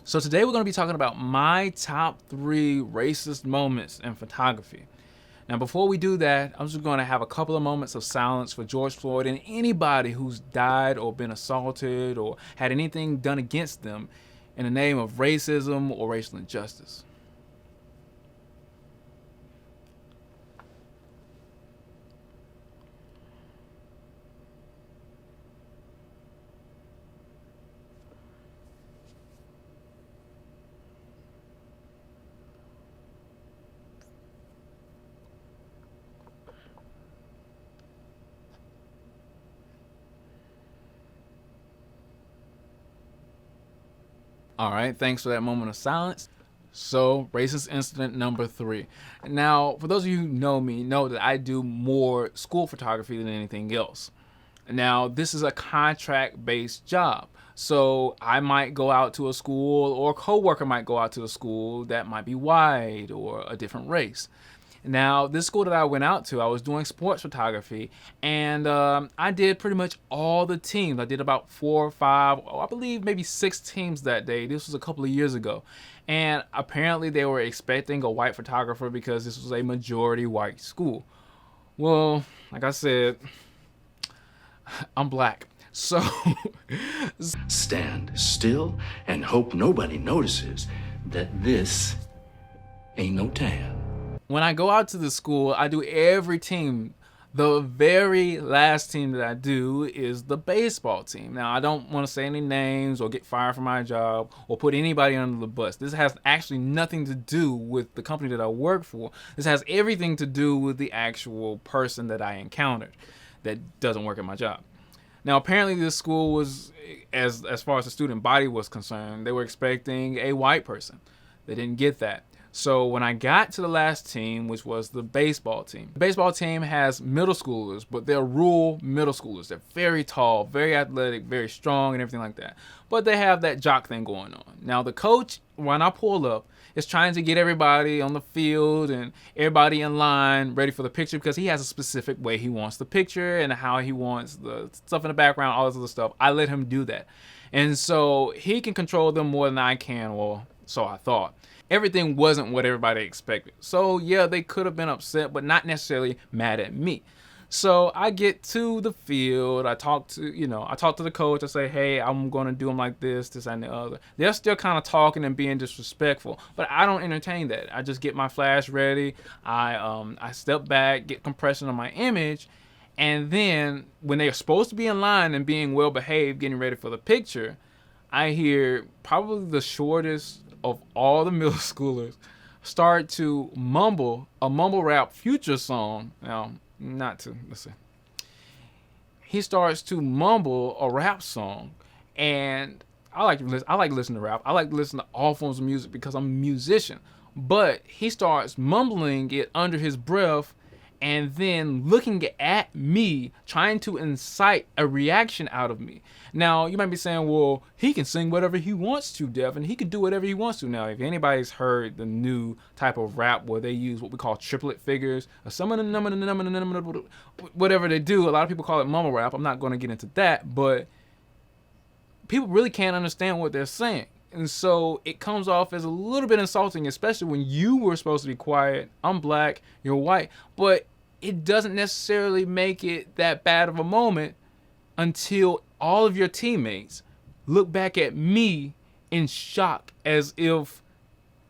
So today we're going to be talking about my top 3 racist moments in photography. Now before we do that, I'm just going to have a couple of moments of silence for George Floyd and anybody who's died or been assaulted or had anything done against them in the name of racism or racial injustice. All right, thanks for that moment of silence. So, racist incident number 3. Now, for those of you who know me, know that I do more school photography than anything else. Now, this is a contract-based job. So, I might go out to a school, or a coworker might go out to a school that might be white or a different race. Now, this school that I went out to, I was doing sports photography, and I did pretty much all the teams. I did about 4 or 5, I believe maybe 6 teams that day. This was a couple of years ago. And apparently they were expecting a white photographer because this was a majority white school. Well, like I said, I'm black. So stand still and hope nobody notices that this ain't no tan. When I go out to the school, I do every team. The very last team that I do is the baseball team. Now, I don't want to say any names or get fired from my job or put anybody under the bus. This has actually nothing to do with the company that I work for. This has everything to do with the actual person that I encountered that doesn't work at my job. Now, apparently this school was, as far as the student body was concerned, they were expecting a white person. They didn't get that. So when I got to the last team, which was the baseball team has middle schoolers, but they're rural middle schoolers. They're very tall, very athletic, very strong, and everything like that. But they have that jock thing going on. Now the coach, when I pull up, is trying to get everybody on the field and everybody in line ready for the picture because he has a specific way he wants the picture and how he wants the stuff in the background, all this other stuff. I let him do that. And so he can control them more than I can, well, so I thought. Everything wasn't what everybody expected. So yeah, they could have been upset, but not necessarily mad at me. So I get to the field, I talk to the coach, I say, hey, I'm gonna do them like this, and the other. They're still kind of talking and being disrespectful, but I don't entertain that. I just get my flash ready, I step back, get compression on my image, and then when they're supposed to be in line and being well behaved, getting ready for the picture, I hear probably the shortest of all the middle schoolers start to mumble a mumble rap Future song. Now, he starts to mumble a rap song, and I like to listen to rap. I like to listen to all forms of music because I'm a musician. But he starts mumbling it under his breath and then looking at me, trying to incite a reaction out of me. Now, you might be saying, well, he can sing whatever he wants to, Devin. He can do whatever he wants to. Now, if anybody's heard the new type of rap where they use what we call triplet figures, whatever they do, a lot of people call it mumble rap. I'm not going to get into that, but people really can't understand what they're saying. And so it comes off as a little bit insulting, especially when you were supposed to be quiet. I'm black, you're white. But it doesn't necessarily make it that bad of a moment until all of your teammates look back at me in shock as if,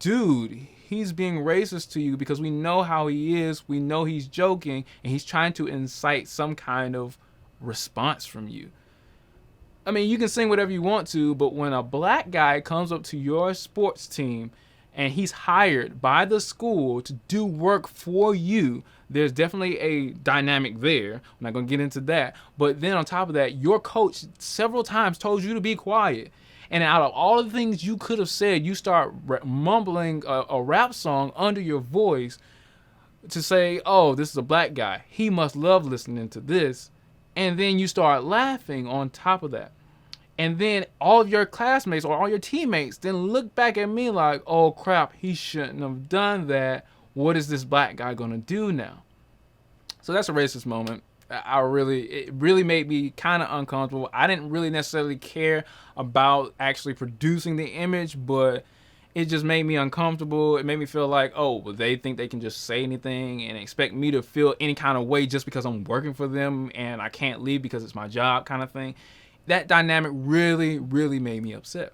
dude, he's being racist to you because we know how he is. We know he's joking and he's trying to incite some kind of response from you. I mean, you can sing whatever you want to, but when a black guy comes up to your sports team and he's hired by the school to do work for you, there's definitely a dynamic there. I'm not going to get into that. But then on top of that, your coach several times told you to be quiet. And out of all the things you could have said, you start mumbling a rap song under your voice to say, oh, this is a black guy. He must love listening to this. And then you start laughing on top of that. And then all of your classmates or all your teammates then look back at me like, oh crap, he shouldn't have done that. What is this black guy gonna do now? So that's a racist moment. It really made me kind of uncomfortable. I didn't really necessarily care about actually producing the image, but it just made me uncomfortable. It made me feel like, oh, well, they think they can just say anything and expect me to feel any kind of way just because I'm working for them and I can't leave because it's my job, kind of thing. That dynamic really, really made me upset.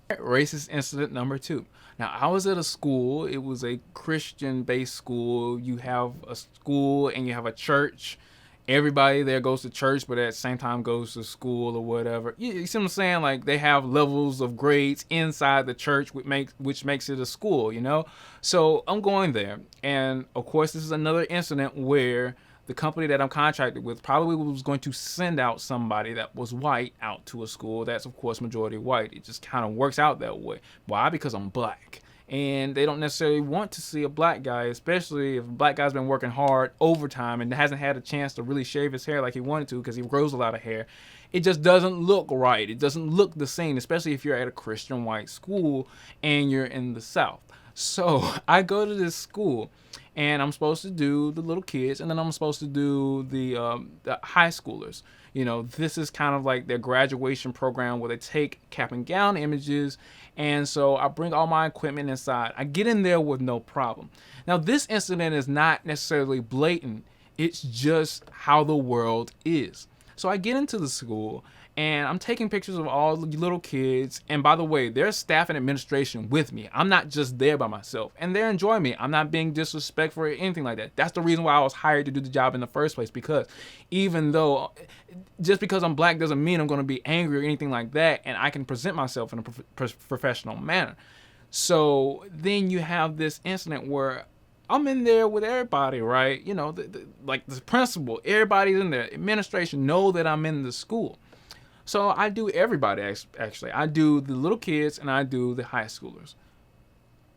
Racist incident number 2. Now, I was at a school. It was a Christian-based school. You have a school and you have a church. Everybody there goes to church, but at the same time goes to school or whatever. You see what I'm saying? Like, they have levels of grades inside the church, which makes it a school, you know? So I'm going there. And, of course, this is another incident where the company that I'm contracted with probably was going to send out somebody that was white out to a school that's, of course, majority white. It just kind of works out that way. Why? Because I'm black. And they don't necessarily want to see a black guy, especially if a black guy's been working hard overtime and hasn't had a chance to really shave his hair like he wanted to because he grows a lot of hair. It just doesn't look right. It doesn't look the same, especially if you're at a Christian white school and you're in the South. So I go to this school and I'm supposed to do the little kids, and then I'm supposed to do the high schoolers. You know, this is kind of like their graduation program where they take cap and gown images, and so I bring all my equipment inside. I get in there with no problem. Now, this incident is not necessarily blatant. It's just how the world is. So I get into the school, and I'm taking pictures of all the little kids. And by the way, there's staff and administration with me. I'm not just there by myself. And they're enjoying me. I'm not being disrespectful or anything like that. That's the reason why I was hired to do the job in the first place. Because even though, just because I'm black doesn't mean I'm going to be angry or anything like that. And I can present myself in a professional manner. So then you have this incident where I'm in there with everybody, right? You know, like the principal, everybody's in there. Administration know that I'm in the school. So I do everybody, actually. I do the little kids and I do the high schoolers.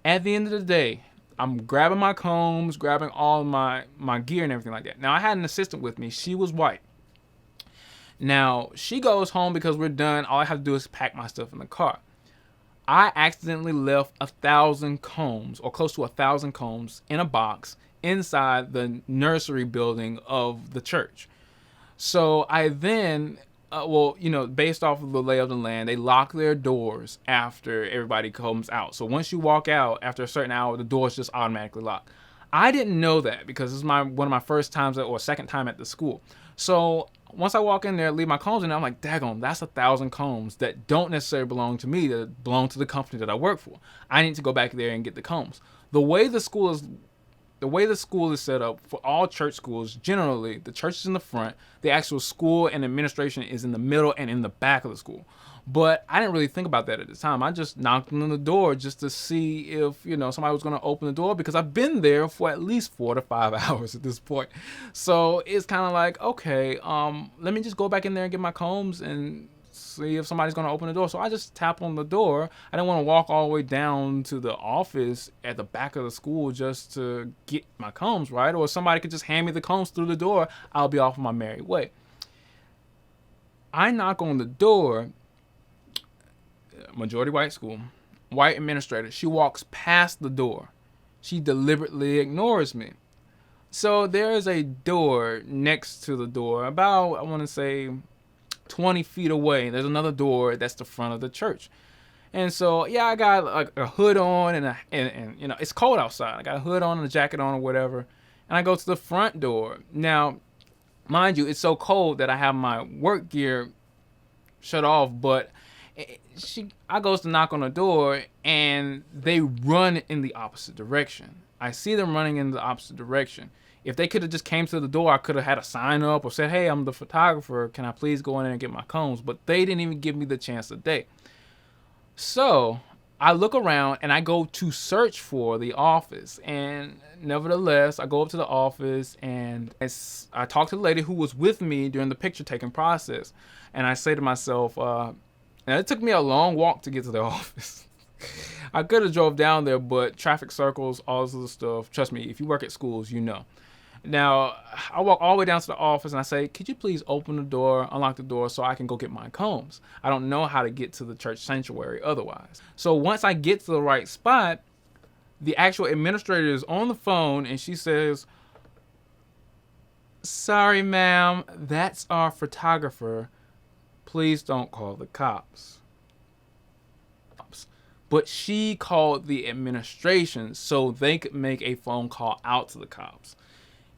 At the end of the day, I'm grabbing my combs, grabbing all my gear and everything like that. Now, I had an assistant with me. She was white. Now, she goes home because we're done. All I have to do is pack my stuff in the car. I accidentally left 1,000 combs, or close to 1,000 combs, in a box inside the nursery building of the church. So I then... well, you know, based off of the lay of the land, they lock their doors after everybody comes out. So once you walk out after a certain hour, the doors just automatically lock. I didn't know that because this is one of my first times or second time at the school. So once I walk in there, leave my combs in there, I'm like, daggone, that's 1,000 combs that don't necessarily belong to me, that belong to the company that I work for. I need to go back there and get the combs. The way the school is set up for all church schools, generally, the church is in the front, the actual school and administration is in the middle and in the back of the school. But I didn't really think about that at the time. I just knocked on the door just to see if, you know, somebody was going to open the door because I've been there for at least 4 to 5 hours at this point. So it's kind of like, okay, let me just go back in there and get my combs and see if somebody's going to open the door. So I just tap on the door. I didn't want to walk all the way down to the office at the back of the school just to get my combs, right? Or somebody could just hand me the combs through the door. I'll be off on my merry way. I knock on the door. Majority white school, white administrator. She walks past the door. She deliberately ignores me. So there is a door next to the door, about, I want to say, 20 feet away. There's another door that's the front of the church. And so, yeah, I got like a hood on and you know, it's cold outside. I got a hood on and a jacket on or whatever. And I go to the front door. Now, mind you, it's so cold that I have my work gear shut off, but I goes to knock on the door and they run in the opposite direction. I see them running in the opposite direction. If they could have just came to the door, I could have had a sign up or said, hey, I'm the photographer. Can I please go in there and get my combs? But they didn't even give me the chance today. So I look around and I go to search for the office. And nevertheless, I go up to the office and I talk to the lady who was with me during the picture taking process. And I say to myself, now it took me a long walk to get to the office. I could have drove down there, but traffic circles, all this other stuff. Trust me, if you work at schools, you know. Now, I walk all the way down to the office and I say, could you please open the door, unlock the door so I can go get my combs? I don't know how to get to the church sanctuary otherwise. So once I get to the right spot, the actual administrator is on the phone and she says, Sorry, ma'am, that's our photographer. Please don't call the cops. But she called the administration so they could make a phone call out to the cops.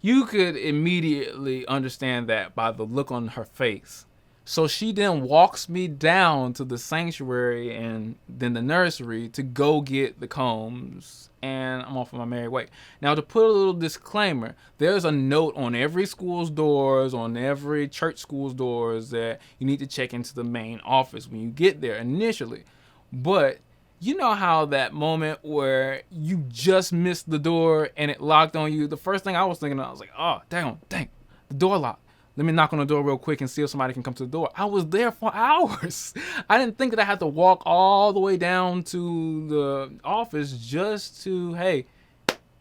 You could immediately understand that by the look on her face. So she then walks me down to the sanctuary and then the nursery to go get the combs, and I'm off on my merry way. Now, to put a little disclaimer, there's a note on every school's doors, on every church school's doors, that you need to check into the main office when you get there initially. But you know how that moment where you just missed the door and it locked on you? The first thing I was thinking, I was like, oh, dang, the door locked. Let me knock on the door real quick and see if somebody can come to the door. I was there for hours. I didn't think that I had to walk all the way down to the office just to, hey,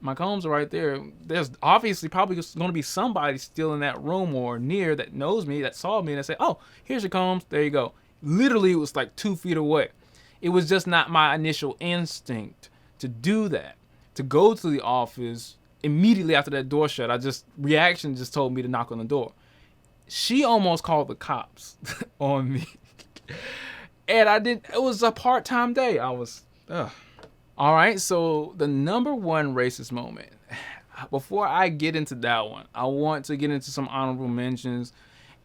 my combs are right there. There's obviously probably going to be somebody still in that room or near that knows me, that saw me, and say, oh, here's your combs. There you go. Literally, it was like 2 feet away. It was just not my initial instinct to do that, to go to the office immediately after that door shut. Reaction just told me to knock on the door. She almost called the cops on me. And it was a part-time day. All right, so the number one racist moment. Before I get into that one, I want to get into some honorable mentions.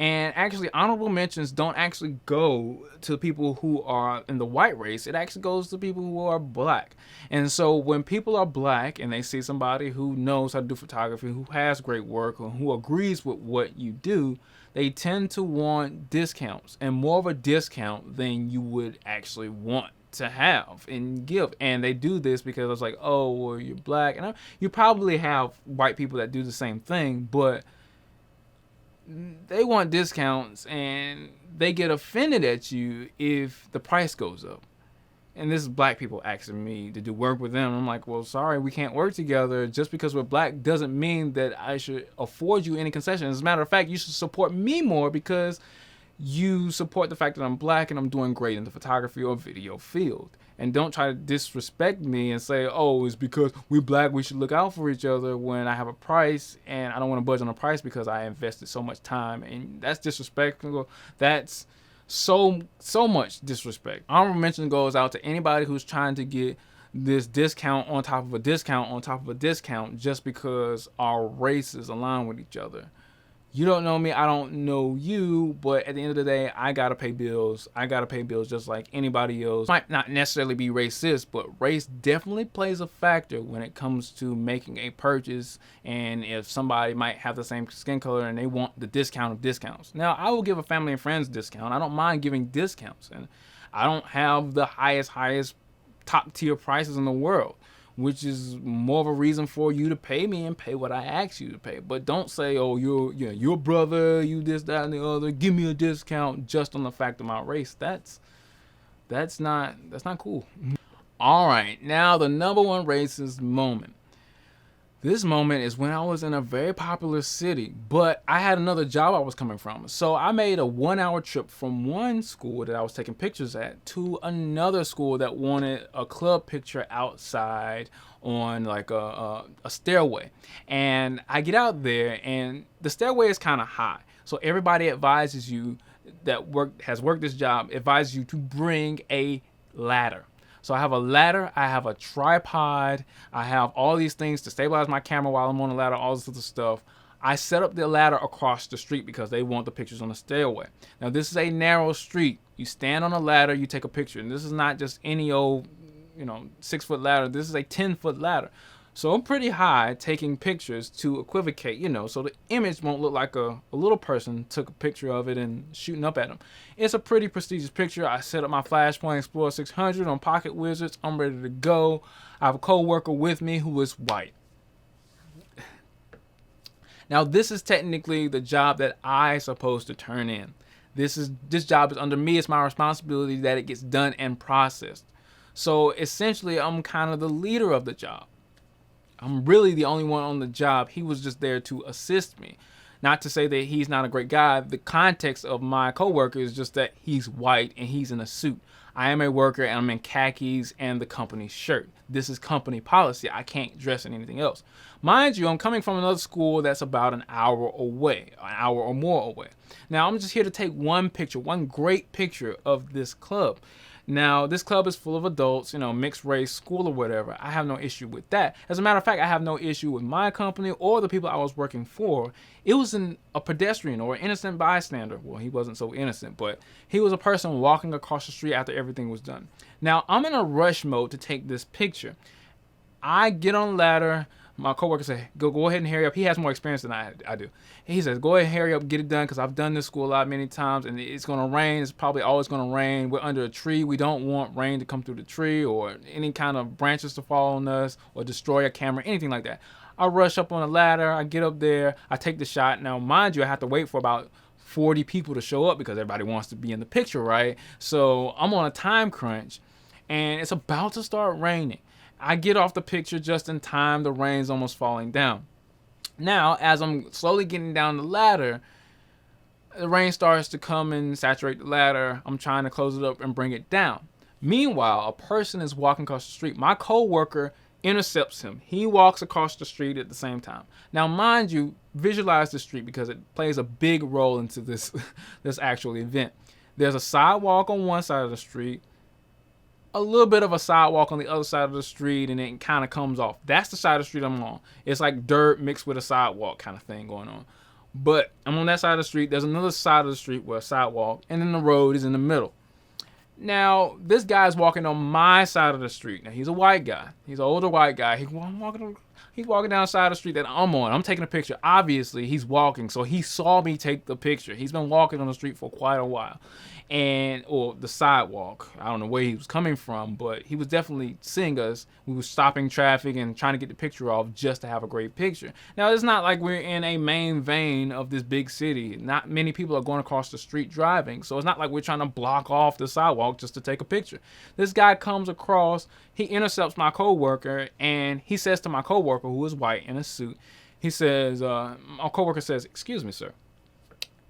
And actually, honorable mentions don't actually go to people who are in the white race. It actually goes to people who are black. And so when people are black and they see somebody who knows how to do photography, who has great work, or who agrees with what you do, they tend to want discounts, and more of a discount than you would actually want to have and give. And they do this because it's like, oh, well, you're black. And you probably have white people that do the same thing, but they want discounts and they get offended at you if the price goes up. And this is black people asking me to do work with them. I'm like, well, sorry, we can't work together. Just because we're black doesn't mean that I should afford you any concessions. As a matter of fact, you should support me more because you support the fact that I'm black and I'm doing great in the photography or video field. And don't try to disrespect me and say, oh, it's because we're black, we should look out for each other, when I have a price and I don't want to budge on the price because I invested so much time. And that's disrespectful. That's so much disrespect. Honorable mention goes out to anybody who's trying to get this discount on top of a discount on top of a discount just because our races align with each other. You don't know me, I don't know you, but at the end of the day, I gotta pay bills. I gotta pay bills just like anybody else. Might not necessarily be racist, but race definitely plays a factor when it comes to making a purchase. And if somebody might have the same skin color and they want the discount of discounts. Now, I will give a family and friends discount. I don't mind giving discounts. And I don't have the highest top tier prices in the world, which is more of a reason for you to pay me and pay what I ask you to pay. But don't say, oh, you're your brother, you this, that, and the other, give me a discount just on the fact of my race. That's not cool. All right, now the number one racist moment. This moment is when I was in a very popular city, but I had another job I was coming from. So I made a 1-hour trip from one school that I was taking pictures at to another school that wanted a club picture outside on like a stairway. And I get out there and the stairway is kind of high. So everybody advises you that has worked this job, advises you to bring a ladder. So I have a ladder, I have a tripod, I have all these things to stabilize my camera while I'm on the ladder, all this other stuff. I set up the ladder across the street because they want the pictures on the stairway. Now this is a narrow street. You stand on a ladder, you take a picture. And this is not just any old, 6-foot ladder. This is a 10-foot ladder. So I'm pretty high taking pictures to equivocate, so the image won't look like a little person took a picture of it and shooting up at them. It's a pretty prestigious picture. I set up my Flashpoint Xplor 600 on Pocket Wizards. I'm ready to go. I have a co-worker with me who is white. Now this is technically the job that I'm supposed to turn in. This job is under me. It's my responsibility that it gets done and processed. So essentially I'm kind of the leader of the job. I'm really the only one on the job. He was just there to assist me. Not to say that he's not a great guy. The context of my coworker is just that he's white and he's in a suit. I am a worker and I'm in khakis and the company shirt. This is company policy. I can't dress in anything else. Mind you, I'm coming from another school that's about an hour away, an hour or more away. Now, I'm just here to take one picture, one great picture of this club. Now, this club is full of adults, mixed race school or whatever. I have no issue with that. As a matter of fact, I have no issue with my company or the people I was working for. It was a pedestrian or an innocent bystander. Well, he wasn't so innocent, but he was a person walking across the street after everything was done. Now, I'm in a rush mode to take this picture. I get on the ladder. My coworker said, go ahead and hurry up. He has more experience than I do. He says, go ahead and hurry up, get it done, because I've done this school a lot many times, and it's going to rain. It's probably always going to rain. We're under a tree. We don't want rain to come through the tree or any kind of branches to fall on us or destroy a camera, anything like that. I rush up on the ladder. I get up there. I take the shot. Now, mind you, I have to wait for about 40 people to show up because everybody wants to be in the picture, right? So I'm on a time crunch, and it's about to start raining. I get off the picture just in time. The rain's almost falling down. Now, as I'm slowly getting down the ladder, the rain starts to come and saturate the ladder. I'm trying to close it up and bring it down. Meanwhile, a person is walking across the street. My coworker intercepts him. He walks across the street at the same time. Now, mind you, visualize the street because it plays a big role into this actual event. There's a sidewalk on one side of the street, a little bit of a sidewalk on the other side of the street, and it kind of comes off. That's the side of the street I'm on. It's like dirt mixed with a sidewalk kind of thing going on. But I'm on that side of the street. There's another side of the street where a sidewalk, and then the road is in the middle. Now, this guy's walking on my side of the street. Now, he's a white guy. He's an older white guy. He's walking down the side of the street that I'm on. I'm taking a picture. Obviously, he's walking, so he saw me take the picture. He's been walking on the street for quite a while. Or the sidewalk. I don't know where he was coming from, but he was definitely seeing us. We were stopping traffic and trying to get the picture off just to have a great picture. Now, it's not like we're in a main vein of this big city. Not many people are going across the street driving, so it's not like we're trying to block off the sidewalk just to take a picture. This guy comes across, he intercepts my coworker, and he says to my coworker, who is white in a suit, he says, my coworker says, "Excuse me, sir."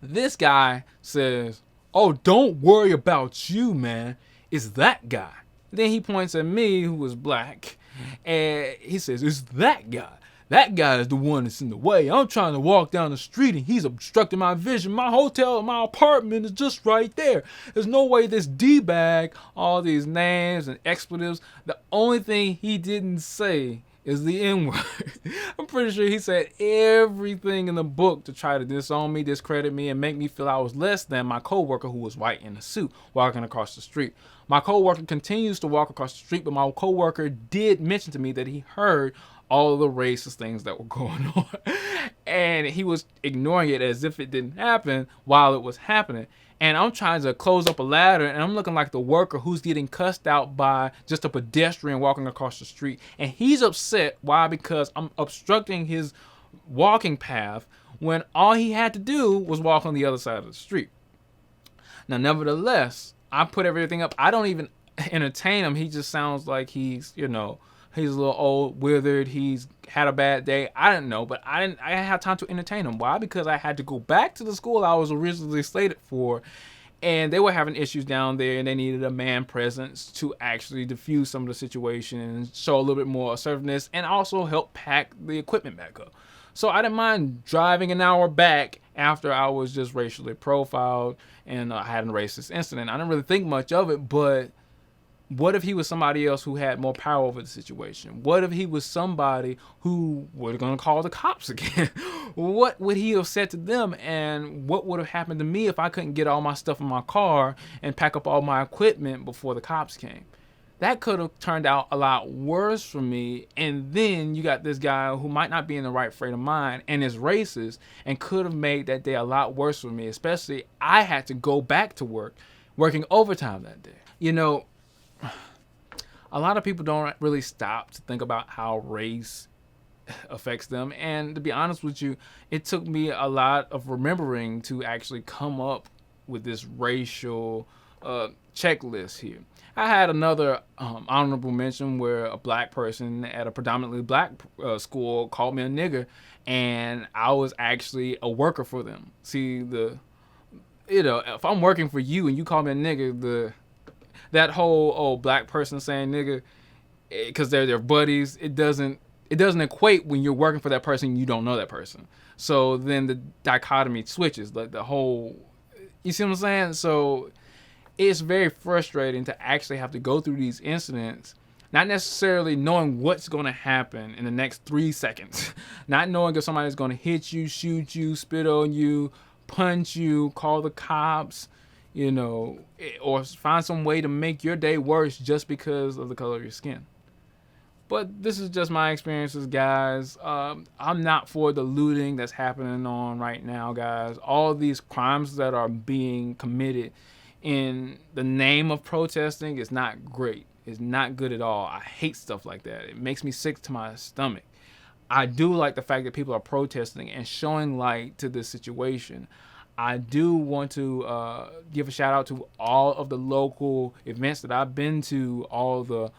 This guy says, "Oh, don't worry about you, man. It's that guy." Then he points at me, who was black, and he says, "It's that guy. That guy is the one that's in the way. I'm trying to walk down the street, and he's obstructing my vision. My hotel, my apartment is just right there. There's no way this D-bag," all these names and expletives. The only thing he didn't say is the N-word. I'm pretty sure he said everything in the book to try to disown me, discredit me, and make me feel I was less than my coworker who was white in a suit walking across the street. My coworker continues to walk across the street, but my coworker did mention to me that he heard all of the racist things that were going on. And he was ignoring it as if it didn't happen while it was happening. And I'm trying to close up a ladder, and I'm looking like the worker who's getting cussed out by just a pedestrian walking across the street. And he's upset. Why? Because I'm obstructing his walking path when all he had to do was walk on the other side of the street. Now, nevertheless, I put everything up. I don't even entertain him. He just sounds like he's a little old, withered. He's had a bad day. I didn't know, but I didn't have time to entertain him. Why? Because I had to go back to the school I was originally slated for, and they were having issues down there, and they needed a man presence to actually diffuse some of the situation and show a little bit more assertiveness and also help pack the equipment back up. So I didn't mind driving an hour back after I was just racially profiled and I had a racist incident. I didn't really think much of it, but what if he was somebody else who had more power over the situation? What if he was somebody who were going to call the cops again? What would he have said to them? And what would have happened to me if I couldn't get all my stuff in my car and pack up all my equipment before the cops came? That could have turned out a lot worse for me. And then you got this guy who might not be in the right frame of mind and is racist and could have made that day a lot worse for me. Especially I had to go back to work, working overtime that day. A lot of people don't really stop to think about how race affects them. And to be honest with you, it took me a lot of remembering to actually come up with this racial checklist here. I had another honorable mention where a black person at a predominantly black school called me a nigger, and I was actually a worker for them. See, if I'm working for you and you call me a nigger, that whole black person saying nigga because they're their buddies, it doesn't equate when you're working for that person and you don't know that person. So then the dichotomy switches, like the whole, you see what I'm saying? So it's very frustrating to actually have to go through these incidents, not necessarily knowing what's going to happen in the next 3 seconds, not knowing if somebody's going to hit you, shoot you, spit on you, punch you, call the cops, you know, or find some way to make your day worse just because of the color of your skin. But this is just my experiences, guys. I'm not for the looting that's happening on right now, guys. All these crimes that are being committed in the name of protesting is not great. It's not good at all. I hate stuff like that. It makes me sick to my stomach. I do like the fact that people are protesting and showing light to this situation. I do want to give a shout out to all of the local events that I've been to, all the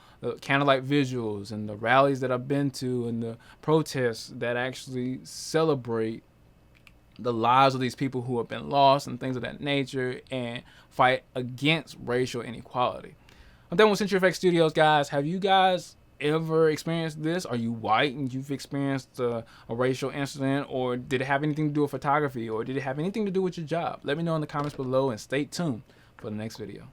candlelight visuals and the rallies that I've been to, and the protests that actually celebrate the lives of these people who have been lost and things of that nature, and fight against racial inequality. I'm done with Century FX Studios, guys. Have you guys ever experienced this? Are you white and you've experienced a racial incident, or did it have anything to do with photography, or did it have anything to do with your job? Let me know in the comments below, and stay tuned for the next video.